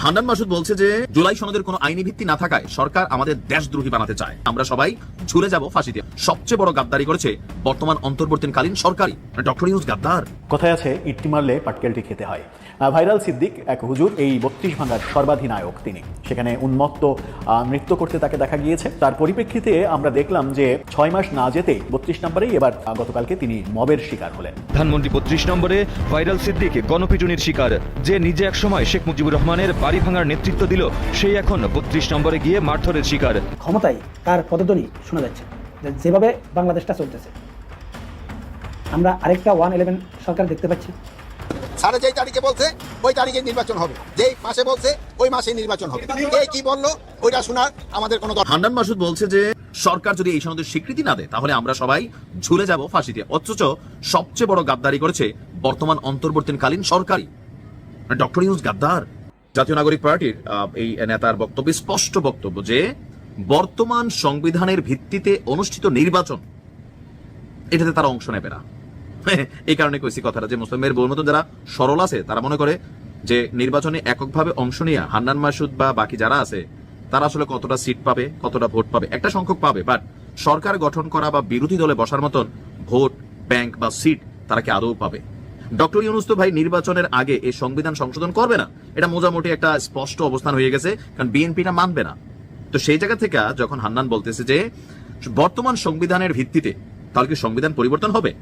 হান্নান মাসুদ বলছে যে জুলাই সনদের কোনো আইনি ভিত্তি না থাকায় সরকার আমাদের দেশদ্রোহী বানাতে চায়, আমরা সবাই ঝুলে যাব ফাঁসিতে। সবচেয়ে বড় গাদ্দারি করেছে বর্তমান অন্তর্বর্তীকালীন সরকারই। ডক্টর ইউনূস গাদ্দার। কথায় আছে ইট্টি মারলে পাটকেলটি খেতে হয়। ভাইরাল সিদ্দিক এক হুজুর, এই ৩২ ভাঙার সর্বাধিনায়ক তিনি। সেখানে উন্মত্ত নৃত্য করতে তাকে দেখা গিয়েছে। তার পরিপ্রেক্ষিতে আমরা দেখলাম যে ৬ মাস না যেতেই ৩২ নম্বরেই এবার গতকালকে তিনি মবের শিকার হলেন। ধানমন্ডি ৩২ নম্বরে ভাইরাল সিদ্দিক গণপিটুনির শিকার। যে নিজে এক সময় শেখ মুজিবুর রহমানের বাড়ি ভাঙার নেতৃত্ব দিল, সেই এখন ৩২ নম্বরে গিয়ে মারধরের শিকার। ক্ষমতায় তার পদধ্বনি শোনা যাচ্ছে যেভাবে বাংলাদেশটা চলতেছে। আমরা আরেকটা 111 সরকার দেখতে পাচ্ছি। সাড়ে যেই তারিখে বলছে ওই তারিখে নির্বাচন হবে, যেই মাসে বলছে ওই মাসে নির্বাচন হবে। কে কি বললো ওইটা শোনার আমাদের কোনো দরকার। হান্নান মাসুদ বলছে যে সরকার যদি এই সনদের স্বীকৃতি না দেয় তাহলে আমরা সবাই ঝুলে যাব ফাঁসিতে। অথচ সবচেয়ে বড় গাদ্দারি করেছে বর্তমান অন্তর্বর্তীকালীন সরকারই। ডক্টর ইউনূস গাদ্দার। জাতীয় নাগরিক পার্টির এই নেতার বক্তব্য, স্পষ্ট বক্তব্য যে বর্তমান সংবিধানের ভিত্তিতে অনুষ্ঠিত নির্বাচন, এটাতে তারা অংশ নেবে না। এই কারণে কইছি কথাটা যে মুসলিমের বউর মতো যারা সরল আছে তারা মনে করে যে নির্বাচনে এককভাবে অংশ নিয়ে হান্নান মাসুদ বা বাকি যারা আছে তারা আসলে কতটা সিট পাবে, কতটা ভোট পাবে, একটা সংখ্যক পাবে, বাট সরকার গঠন করা বা বিরোধী দলে বসার মতন ভোট ব্যাংক বা সিট তারা কি আদৌ পাবে? ডক্টর ইউনূস তো ভাই নির্বাচনের আগে এই সংবিধান সংশোধন করবে না, এটা মোটামুটি একটা স্পষ্ট অবস্থান হয়ে গেছে, কারণ বিএনপিটা মানবে না। তো সেই জায়গা থেকে যখন হান্নান বলতেছে যে বর্তমান সংবিধানের ভিত্তিতে, তাহলে কি সংবিধান পরিবর্তন হবে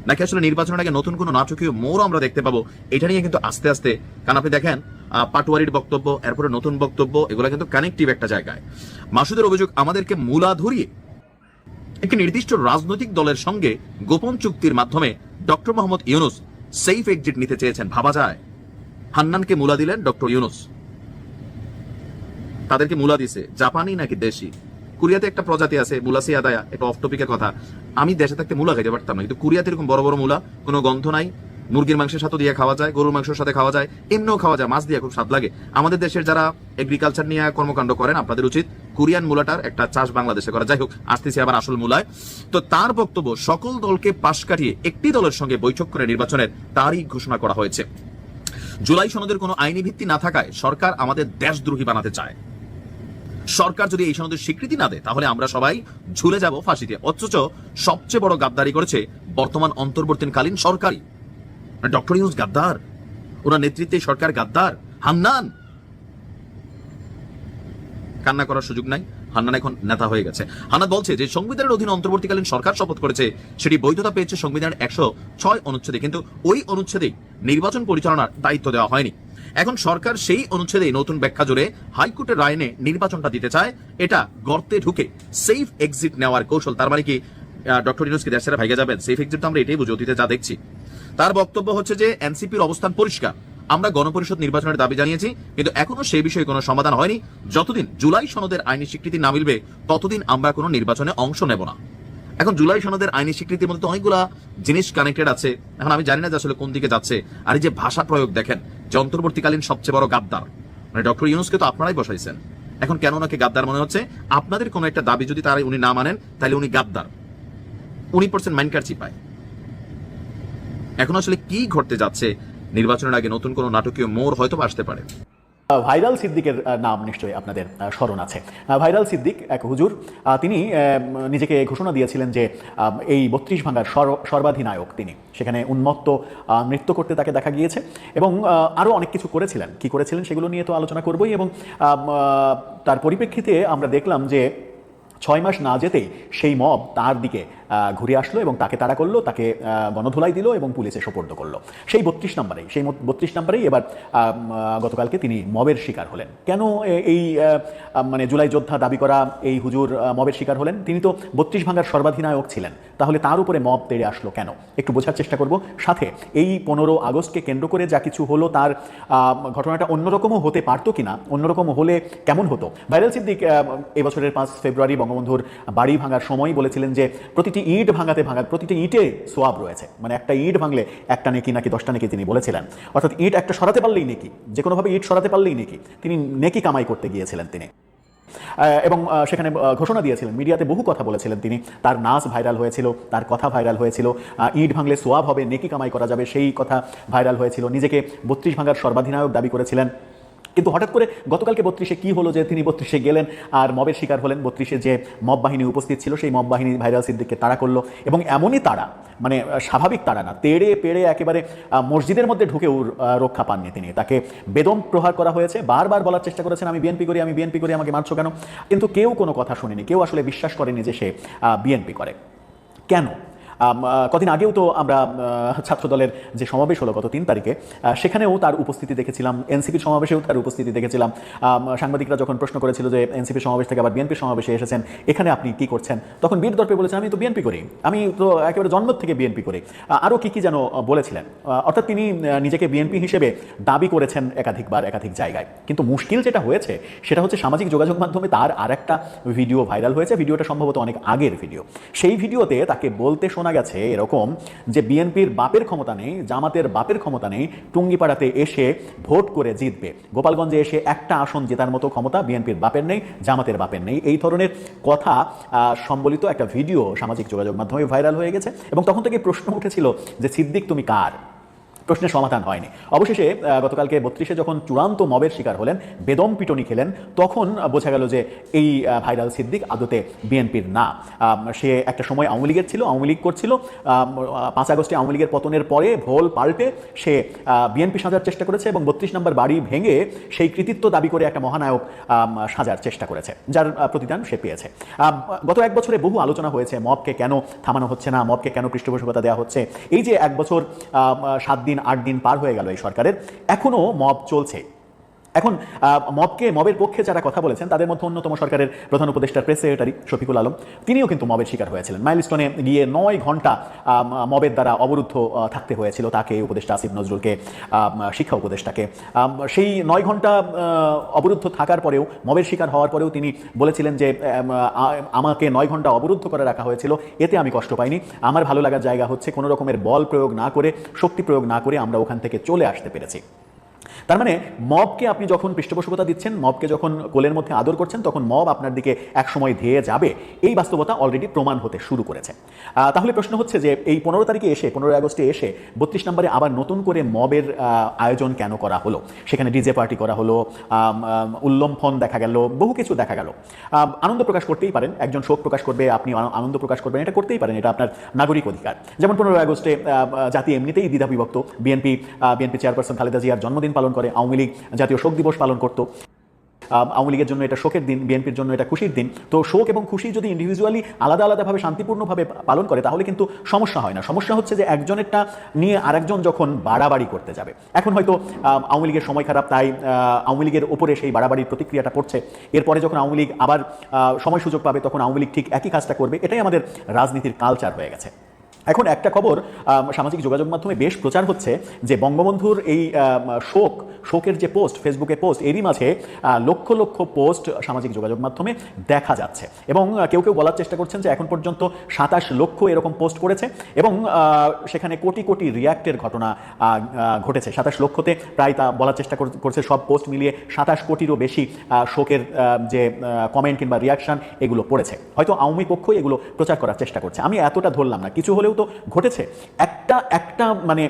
নাকি আসলে নির্বাচনের আগে নতুন কোনো নাটকীয় মোড় আমরা দেখতে পাবো? এটা নিয়ে কিন্তু আস্তে আস্তে, কারণ আপনি দেখেন পাটোয়ারির বক্তব্য, এরপরে নতুন বক্তব্য, এগুলো কিন্তু কানেক্টিভ একটা জায়গায়। মাসুদের অভিযোগ আমাদেরকে মূলা ধরিয়ে একটি নির্দিষ্ট রাজনৈতিক দলের সঙ্গে গোপন চুক্তির মাধ্যমে doctor Mohammad Yunus safe exit নিতে চেয়েছেন। ভাবা যায়, হান্নানকে মূলা দিলেন ডক্টর ইউনূস, তাদেরকে মূলা দিছে জাপানি নাকি দেশি। কোরিয়াতে একটা প্রজাতি আছে মুলাসি আদায়া, একটা অফ টপিকের কথা, আমি দেশে থাকতে মূলা খাইতে পারতাম না, কিন্তু কোরিয়াতে এরকম বড় বড় মূলা, কোনো গন্ধ নাই, মুরগির মাংসের সাথে দিয়ে খাওয়া যায়, গরুর মাংসের সাথে খাওয়া যায়, এমনিও খাওয়া যায়, মাছ দিয়ে খুব স্বাদ লাগে। আমাদের দেশের যারা এগ্রিকালচার নিয়ে কর্মকাণ্ড করেন আপনাদের উচিত কোরিয়ান মূলাটার একটা চাষ বাংলাদেশে করা। যাই হোক, আসতেছি আবার আসল মূলায়। তো তার বক্তব্য সকল দলকে পাশ কাটিয়ে একটি দলের সঙ্গে বৈঠক করে নির্বাচনের তারিখ ঘোষণা করা হয়েছে। জুলাই সনদের কোনো আইনি ভিত্তি না থাকায় সরকার আমাদের দেশদ্রোহী বানাতে চায়, সরকার যদি এই সনদের স্বীকৃতি না দেয় তাহলে আমরা সবাই ঝুলে যাব ফাঁসিতে। অথচ সবচেয়ে বড় গাদ্দারি করেছে বর্তমান অন্তর্বর্তীকালীন সরকারই। ডক্টর ইউনূস গাদ্দার, ওনার নেতৃত্বে সরকার গাদ্দার। হান্নান কান্না করার সুযোগ নাই, হান্নান এখন নেতা হয়ে গেছে। হান্নান বলছে যে সংবিধানের অধীনে অন্তর্বর্তীকালীন সরকার শপথ করেছে, সেটি বৈধতা পেয়েছে সংবিধানের ১০৬ অনুচ্ছেদে, কিন্তু ওই অনুচ্ছেদেই নির্বাচন পরিচালনার দায়িত্ব দেওয়া হয়নি। এখন সরকার সেই অনুচ্ছেদে নতুন ব্যাখ্যা জুড়ে হাইকোর্টের রায় এনে নির্বাচনটা দিতে চায়। এটা গর্তে ঢুকে সেফ এক্সিট নেওয়ার কৌশল। তার মানে কি ডক্টর ইউনূস কি দেশ ছেড়ে ভাইগে যাবেন? সেফ এক্সিট তো আমরা এটাই বুঝি অতীতে যা দেখছি। তার বক্তব্য হচ্ছে যে এনসিপির অবস্থান পরিষ্কার, আমরা গণপরিষদ নির্বাচনের দাবি জানিয়েছি, কিন্তু এখনো সেই বিষয়ে কোনো সমাধান হয়নি। যতদিন জুলাই সনদের আইনি স্বীকৃতি না মিলবে ততদিন আমরা কোনো নির্বাচনে অংশ নেব না। এখন জুলাই সনদের আইনি স্বীকৃতির মধ্যে অনেকগুলা জিনিস কানেক্টেড আছে, এখন আমি জানি না যে আসলে কোন দিকে যাচ্ছে। আর এই যে ভাষা প্রয়োগ দেখেন, যে অন্তর্বর্তীকালীন সবচেয়ে বড় গাদ্দার, মানে ডক্টর ইউনূসকে তো আপনারাই বসাইছেন, এখন কেন ওনাকে গাদ্দার মনে হচ্ছে? আপনাদের কোনো একটা দাবি যদি তারা উনি না মানেন তাহলে উনি গাদ্দার, 19% মাইন্ডকার চিপায়। এখন আসলে কি ঘটতে যাচ্ছে? নির্বাচনের আগে নতুন কোনো নাটকীয় মোড় হয়তো আসতে পারে। ভাইরাল সিদ্দিকের নাম নিশ্চয়ই আপনাদের স্মরণ আছে। ভাইরাল সিদ্দিক এক হুজুর, তিনি নিজেকে ঘোষণা দিয়েছিলেন যে এই ৩২ ভাঙার সর্বাধিনায়ক তিনি। সেখানে উন্মত্ত নৃত্য করতে তাকে দেখা গিয়েছে এবং আরও অনেক কিছু করেছিলেন। কি করেছিলেন সেগুলো নিয়ে তো আলোচনা করবই। এবং তার পরিপ্রেক্ষিতে আমরা দেখলাম যে ৬ মাস না যেতেই সেই মব তার দিকে ঘুরে আসলো এবং তাকে তাড়া করলো, তাকে গণধোলাই দিল এবং পুলিশে সোপর্দ করলো। সেই ৩২ নম্বরেই এবার গতকালকে তিনি মবের শিকার হলেন। কেন এই মানে জুলাই যোদ্ধা দাবি করা এই হুজুর মবের শিকার হলেন? তিনি তো ৩২ ভাঙার সর্বাধিনায়ক ছিলেন, তাহলে তার উপরে মব তেড়ে আসলো কেন? একটু বোঝার চেষ্টা করব। সাথে এই ১৫ আগস্টকে কেন্দ্র করে যা কিছু হলো তার ঘটনাটা অন্যরকমও হতে পারতো কিনা, অন্যরকম হলে কেমন হতো? ভাইরাল সিদ্দিক এবছরের ৫ ফেব্রুয়ারি বঙ্গবন্ধুর বাড়ি ভাঙার সময় বলেছিলেন যে প্রতিটি ইট ভাঙাতে প্রতিটি ইটে সোয়াব রয়েছে, মানে একটা ইট ভাঙলে একটা নেকি নাকি 10টা নেকি তিনি বলেছিলেন। অর্থাৎ ইট একটা সরাতে পারলেই নেকি, যে কোনোভাবে ইট সরাতে পারলেই নেকি, তিনি নেকি কামাই করতে গিয়েছিলেন তিনি। এবং সেখানে ঘোষণা দিয়েছিলেন, মিডিয়াতে বহু কথা বলেছিলেন তিনি। তার নাচ ভাইরাল হয়েছিল, তার কথা ভাইরাল হয়েছিল, ইট ভাঙলে সোয়াব হবে, নেকি কামাই করা যাবে, সেই কথা ভাইরাল হয়েছিল। নিজেকে ৩২ ভাঙার সর্বাধিনায়ক দাবি করেছিলেন। কিন্তু হঠাৎ করে গতকালকে 32-এ কি হলো যে তিনি 32-এ গেলেন আর মবের শিকার হলেন। 32-এ যে মব বাহিনী উপস্থিত ছিল সেই মব বাহিনী ভাইরাল সিদ্দিককে তাড়া করলো, এবং এমনই তাড়া, মানে স্বাভাবিক তাড়া না, তেড়ে পেড়ে একেবারে মসজিদের মধ্যে ঢুকেও রক্ষা পাননি তিনি। তাকে বেদম প্রহার করা হয়েছে। বারবার বলার চেষ্টা করেছেন আমি বিএনপি করি, আমি বিএনপি করি, আমাকে মারছো কেন, কিন্তু কেউ কোনো কথা শুনেনি, কেউ আসলে বিশ্বাস করেনি যে সে বিএনপি করে। কেন? কদিন আগেও তো আমরা ছাত্রদলের যে সমাবেশ হলো গত 3 তারিখে, সেখানেও তার উপস্থিতি দেখেছিলাম, এনসিপির সমাবেশেও তার উপস্থিতি দেখেছিলাম। সাংবাদিকরা যখন প্রশ্ন করেছিল যে এনসিপির সমাবেশ থেকে আবার বিএনপির সমাবেশে এসেছেন, এখানে আপনি কি করছেন, তখন বীর দর্পে বলেছেন আমি তো বিএনপি করি, আমি তো একেবারে জন্ম থেকে বিএনপি করি, আরও কি যেন বলেছিলেন। অর্থাৎ তিনি নিজেকে বিএনপি হিসেবে দাবি করেছেন একাধিকবার একাধিক জায়গায়। কিন্তু মুশকিল যেটা হয়েছে সেটা হচ্ছে সামাজিক যোগাযোগ মাধ্যমে তার আরেকটা ভিডিও ভাইরাল হয়েছে। ভিডিওটা সম্ভবত অনেক আগের ভিডিও। সেই ভিডিওতে তাকে বলতে শোনা গেছে এরকম যে বিএনপির বাপের ক্ষমতা নেই, জামাতের বাপের ক্ষমতা নেই, টুঙ্গিপাড়াতে এসে ভোট করে জিতবে, গোপালগঞ্জে এসে একটা আসন জেতার মতো ক্ষমতা বিএনপির বাপের নেই, জামাতের বাপের নেই। এই ধরনের কথা সম্বলিত একটা ভিডিও সামাজিক যোগাযোগ মাধ্যমে ভাইরাল হয়ে গেছে, এবং তখন থেকে প্রশ্ন উঠেছিল যে সিদ্দিক তুমি কার? প্রশ্নের সমাধান হয়নি। অবশেষে গতকালকে 32-এ যখন চূড়ান্ত মবের শিকার হলেন, বেদম পিটনি খেলেন, তখন বোঝা গেল যে এই ভাইরাল সিদ্দিক আদতে বিএনপির না। সে একটা সময় আওয়ামী লীগের ছিল, আওয়ামী লীগ করছিল। 5 আগস্টে আওয়ামী লীগের পতনের পরে ভোল পাল্টে সে বিএনপি সাজার চেষ্টা করেছে, এবং 32 নম্বর বাড়ি ভেঙে সেই কৃতিত্ব দাবি করে একটা মহানায়ক সাজার চেষ্টা করেছে, যার প্রতিদান সে পেয়েছে। গত 1 বছরে বহু আলোচনা হয়েছে, মবকে কেন থামানো হচ্ছে না, মবকে কেন পৃষ্ঠপোষকতা দেওয়া হচ্ছে। এই যে 1 বছর 7 দিন 8 দিন পার হয়ে গেল এই সরকারের, এখনো মব চলছে। এখন মবের পক্ষে যারা কথা বলেছেন তাদের মধ্যে অন্যতম সরকারের প্রধান উপদেষ্টার প্রেস সেক্রেটারি শফিকুল আলম, তিনিও কিন্তু মবের শিকার হয়েছিলেন। মাইলস্টোনে গিয়ে 9 ঘন্টা মবের দ্বারা অবরুদ্ধ থাকতে হয়েছিল তাকে, উপদেষ্টা আসিফ নজরুলকে, শিক্ষা উপদেষ্টাকে। সেই 9 ঘন্টা অবরুদ্ধ থাকার পরেও, মবের শিকার হওয়ার পরেও তিনি বলেছিলেন যে আমাকে 9 ঘন্টা অবরুদ্ধ করে রাখা হয়েছিল, এতে আমি কষ্ট পাইনি, আমার ভালো লাগার জায়গা হচ্ছে কোনো রকমের বল প্রয়োগ না করে, শক্তি প্রয়োগ না করে আমরা ওখান থেকে চলে আসতে পেরেছি। তার মানে মবকে আপনি যখন পৃষ্ঠপোষকতা দিচ্ছেন, মবকে যখন কোলের মধ্যে আদর করছেন, তখন মব আপনার দিকে একসময় ধেয়ে যাবে, এই বাস্তবতা অলরেডি প্রমাণ হতে শুরু করেছে। তাহলে প্রশ্ন হচ্ছে যে এই 15 তারিখে এসে, 15 আগস্টে এসে 32 নম্বরে আবার নতুন করে মবের আয়োজন কেন করা হলো? সেখানে ডিজে পার্টি করা হলো, উল্লম্ফন দেখা গেল, বহু কিছু দেখা গেল। আনন্দ প্রকাশ করতেই পারেন, একজন শোক প্রকাশ করবে, আপনি আনন্দ প্রকাশ করবেন, এটা করতেই পারেন, এটা আপনার নাগরিক অধিকার। যেমন 15 আগস্টে জাতি এমনিতেই দ্বিধাবিভক্ত, বিএনপি চেয়ারপারসন খালেদা জিয়ার জন্মদিন পালন করে, আওয়ামী লীগ জাতীয় শোক দিবস পালন করত। আওয়ামী লীগের জন্য এটা শোকের দিন, বিএনপির জন্য এটা খুশির দিন। তো শোক এবং খুশি যদি ইন্ডিভিজুয়ালি আলাদা আলাদাভাবে শান্তিপূর্ণভাবে পালন করে তাহলে কিন্তু সমস্যা হয় না। সমস্যা হচ্ছে যে একজনেরটা নিয়ে আরেকজন যখন বাড়াবাড়ি করতে যাবে। এখন হয়তো আওয়ামী লীগের সময় খারাপ, তাই আওয়ামী লীগের ওপরে সেই বাড়াবাড়ির প্রতিক্রিয়াটা পড়ছে। এরপরে যখন আওয়ামী লীগ আবার সময় সুযোগ পাবে তখন আওয়ামী লীগ ঠিক একই কাজটা করবে। এটাই আমাদের রাজনীতির কালচার হয়ে গেছে। এখন একটা খবর সামাজিক যোগাযোগ মাধ্যমে বেশ প্রচার হচ্ছে যে বঙ্গবন্ধুর এই শোকের যে পোস্ট, ফেসবুকে পোস্ট, এরই মাঝে লক্ষ লক্ষ পোস্ট সামাজিক যোগাযোগ মাধ্যমে দেখা যাচ্ছে, এবং কেউ কেউ বলার চেষ্টা করছেন যে এখন পর্যন্ত 27 লক্ষ এরকম পোস্ট করেছে, এবং সেখানে কোটি কোটি রিয়াক্টের ঘটনা ঘটেছে। 27 লক্ষতে প্রায় তা বলার চেষ্টা করছে সব পোস্ট মিলিয়ে 27 কোটিরও বেশি শোকের যে কমেন্ট কিংবা রিয়াকশন এগুলো পড়েছে। হয়তো আওয়ামী পক্ষই এগুলো প্রচার করার চেষ্টা করছে, আমি এতটা ধরলাম না। কিছু হলেও তো ঘটেছে, একটা মানে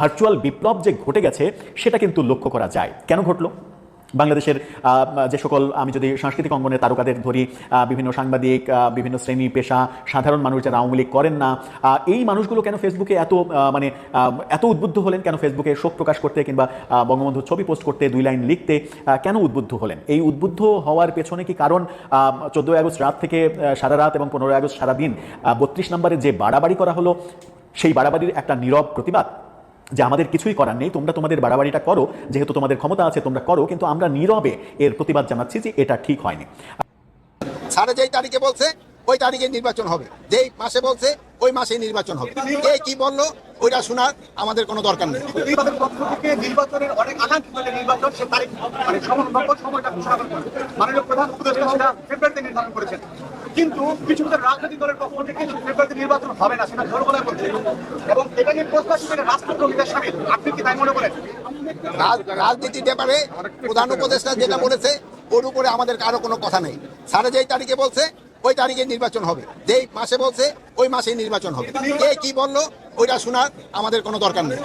ভার্চুয়াল বিপ্লব যে ঘটে গেছে সেটা কিন্তু লক্ষ্য করা যায়। কেন ঘটলো? বাংলাদেশের যে সকল, আমি যদি সাংস্কৃতিক অঙ্গনের তারকাদের ধরি, বিভিন্ন সাংবাদিক, বিভিন্ন শ্রেণী পেশা, সাধারণ মানুষ যারা আওয়ামী লীগ করেন না, এই মানুষগুলো কেন ফেসবুকে এত উদ্বুদ্ধ হলেন? কেন ফেসবুকে শোক প্রকাশ করতে কিংবা বঙ্গবন্ধুর ছবি পোস্ট করতে, 2 লাইন লিখতে কেন উদ্বুদ্ধ হলেন? এই উদ্বুদ্ধ হওয়ার পেছনে কি কারণ 14 আগস্ট রাত থেকে সারা রাত এবং 15 আগস্ট সারাদিন 32 নম্বরে যে বাড়াবাড়ি করা হলো, সেই বাড়াবাড়ির একটা নীরব প্রতিবাদ যে আমাদের কিছুই করার নেই, তোমরা তোমাদের বাড়াবাড়িটা করো, যেহেতু তোমাদের ক্ষমতা আছে তোমরা করো, কিন্তু আমরা নীরবে এর প্রতিবাদ জানাচ্ছি যে এটা ঠিক হয়নি। সারা যেই তারিখে বলছে ওই তারিখে নির্বাচন হবে, যেই মাসে বলছে ওই মাসে নির্বাচন হবে, কে কি বললো ওইটা শোনার আমাদের কোনো দরকার নেই। নির্বাচনের অনেক আকাঙ্ক্ষিত নির্বাচন, সে তারিখ মানে সময়টা ঘোষণা করেন মাননীয় প্রধান উপদেষ্টা, সেটা ফেব্রুয়ারিতে নির্ধারণ করেছেন। কিন্তু কিছু রাজনৈতিক দলের পক্ষ থেকে ফেব্রুয়ারিতে নির্বাচন হবে না, সেটা জোর গলায় বলছে, এবং এটা নিয়ে প্রস্তাব রাষ্ট্রদ্রোহিতার শামিল। আপনি কি তাই মনে করেন? রাজনীতির ব্যাপারে প্রধান উপদেষ্টা যেটা বলেছে ওর উপরে আমাদের কারো কোনো কথা নেই। সারা যেই তারিখে বলছে ওই তারিখে নির্বাচন হবে। যেই মাসে বলছে ওই মাসেই নির্বাচন হবে। কে কি বললো ওইটা শোনার আমাদের কোনো দরকার নেই।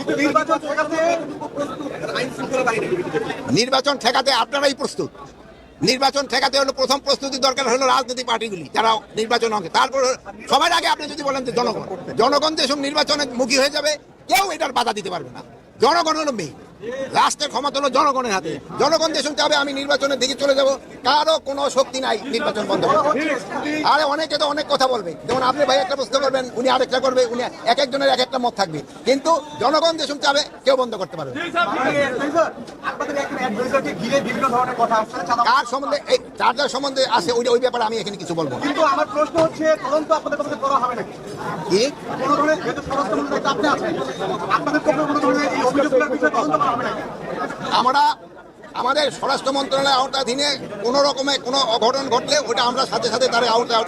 নির্বাচন ঠেকাতে আপনারাই প্রস্তুত। নির্বাচন ঠেকাতে হলো প্রথম প্রস্তুতির দরকার হলো রাজনৈতিক পার্টিগুলি যারা নির্বাচন হবে। তারপর সবার আগে আপনি যদি বলেন যে জনগণ যেসব নির্বাচনে মুখী হয়ে যাবে কেউ এটার বাধা দিতে পারবে না। জনগণ হলো মেয়ে, রাষ্ট্রের ক্ষমতা হলো জনগণের হাতে। জনগণ যেসব চাবে আমি নির্বাচনের দিকে চলে যাব, কারো কোনো শক্তি নাই নির্বাচন বন্ধ করবে। আরে অনেকে তো অনেক কথা বলবে, যেমন আপনি ভাই একটা প্রশ্ন করবেন, উনি আরেকটা করবে, উনি এক একজনের এক একটা মত থাকবে, কিন্তু জনগণ যেসব চাবে কেউ বন্ধ করতে পারবে না। কার সম্বন্ধে এই চার্জার সম্বন্ধে আছে ওই ব্যাপারে আমি এখানে কিছু বলবো। কিন্তু আমার প্রশ্ন হচ্ছে তদন্ত আপনাদের কাছে করা হবে নাকি? কি কোনো ধরনের যেহেতু স্বরাষ্ট্রমন্ত্রী আপনি আছেন, আপনাদের পক্ষে কোনো ধরনের এই অভিযোগগুলোর বিষয়ে তদন্ত করা হবে নাকি? আমরা আমাদের স্বরাষ্ট্র মন্ত্রণালয়ের আওতাধীনে কোনো রকমে কোনো অঘটন ঘটলে ওটা আমরা সাথে সাথে তার আওতায়।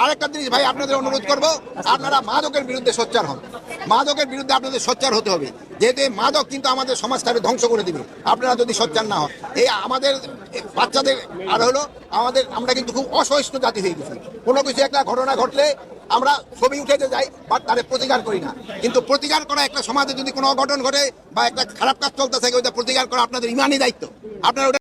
আরেকটা জিনিস ভাই আপনাদের অনুরোধ করবো, আপনারা মাদকের বিরুদ্ধে সোচ্চার হন। মাদকের বিরুদ্ধে আপনাদের সোচ্চার হতে হবে, যেহেতু এই মাদক কিন্তু আমাদের সমাজটাকে ধ্বংস করে দিবে আপনারা যদি সোচ্চার না হন। এই আমাদের বাচ্চাদের আর হলো আমরা কিন্তু খুব অসহিষ্ণু জাতি হয়ে গেছি। কোনো কিছু একটা ঘটনা ঘটলে আমরা ছবি উঠেতে যাই, বাট তাদের প্রতিকার করি না। কিন্তু প্রতিকার করা একটা সমাজে যদি কোনো অঘটন ঘটে বা একটা খারাপ কাজ চলতে থাকে, ওইটা প্রতিকার করা আপনাদের ইমানি দায়িত্ব। আপনারা